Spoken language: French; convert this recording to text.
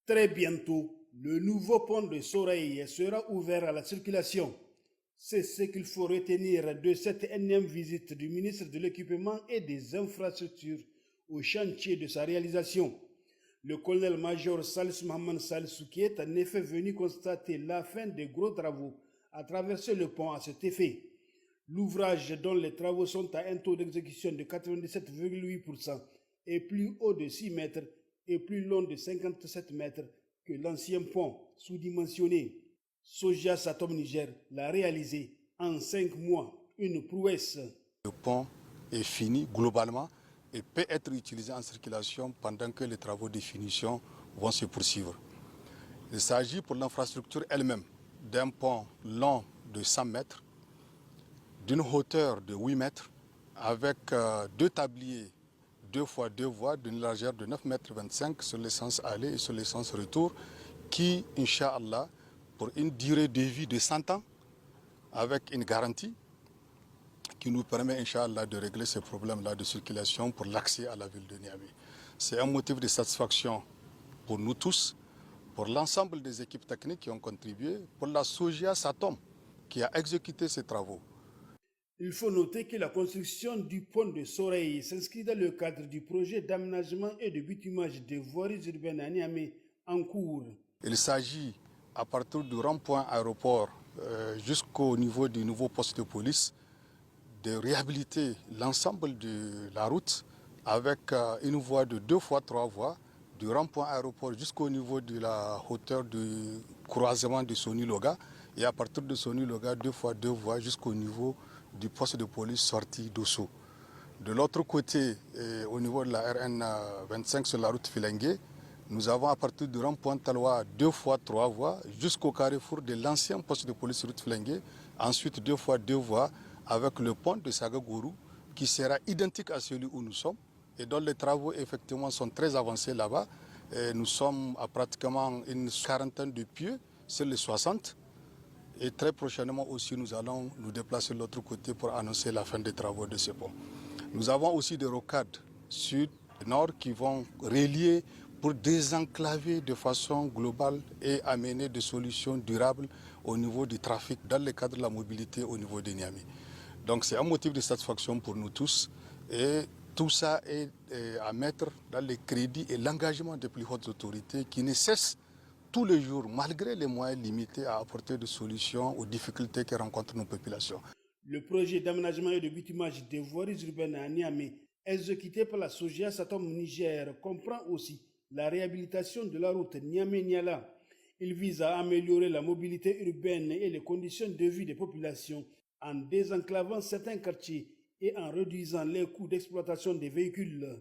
Très bientôt, le nouveau pont de Soreille sera ouvert à la circulation. C'est ce qu'il faut retenir de cette énième visite du ministre de l'Équipement et des Infrastructures au chantier de sa réalisation. Le colonel-major Salis Mohamed Salissouki est en effet venu constater la fin des gros travaux à traverser le pont à cet effet. L'ouvrage dont les travaux sont à un taux d'exécution de 97,8% est plus haut de 6 mètres et plus long de 57 mètres que l'ancien pont sous-dimensionné. Soja Satom Niger l'a réalisé en 5 mois, une prouesse. Le pont est fini globalement et peut être utilisé en circulation pendant que les travaux de finition vont se poursuivre. Il s'agit pour l'infrastructure elle-même d'un pont long de 100 mètres, d'une hauteur de 8 mètres, avec deux tabliers 2 fois 2 voies d'une largeur de 9,25 m sur le sens aller et sur le sens retour, qui, Inch'Allah, pour une durée de vie de 100 ans, avec une garantie, qui nous permet, Inch'Allah, de régler ces problèmes-là de circulation pour l'accès à la ville de Niamey. C'est un motif de satisfaction pour nous tous, pour l'ensemble des équipes techniques qui ont contribué, pour la Soja Satom qui a exécuté ces travaux. Il faut noter que la construction du pont de Soreille s'inscrit dans le cadre du projet d'aménagement et de bitumage des voiries urbaines à Niamey en cours. Il s'agit, à partir du rond-point aéroport jusqu'au niveau du nouveau poste de police, de réhabiliter l'ensemble de la route avec une voie de 2 fois 3 voies, du rond-point aéroport jusqu'au niveau de la hauteur du croisement de Soni Loga, et à partir de Soni Loga, 2 fois 2 voies jusqu'au niveau du poste de police sortie d'Osso. De l'autre côté, au niveau de la RN 25 sur la route Filengue, nous avons à partir du rond-point Taloa 2 fois 3 voies jusqu'au carrefour de l'ancien poste de police route Filengue, ensuite 2 fois 2 voies avec le pont de Sagagourou qui sera identique à celui où nous sommes et dont les travaux effectivement sont très avancés là-bas. Nous sommes à pratiquement une quarantaine de pieds sur les 60. Et très prochainement aussi, nous allons nous déplacer de l'autre côté pour annoncer la fin des travaux de ce pont. Nous avons aussi des rocades sud et nord qui vont relier pour désenclaver de façon globale et amener des solutions durables au niveau du trafic dans le cadre de la mobilité au niveau de Niamey. Donc c'est un motif de satisfaction pour nous tous et tout ça est à mettre dans les crédits et l'engagement des plus hautes autorités qui ne cessent tous les jours, malgré les moyens limités, à apporter des solutions aux difficultés que rencontrent nos populations. Le projet d'aménagement et de bitumage des voiries urbaines à Niamey, exécuté par la Soja Satom Niger, comprend aussi la réhabilitation de la route Niamey-Niala. Il vise à améliorer la mobilité urbaine et les conditions de vie des populations en désenclavant certains quartiers et en réduisant les coûts d'exploitation des véhicules.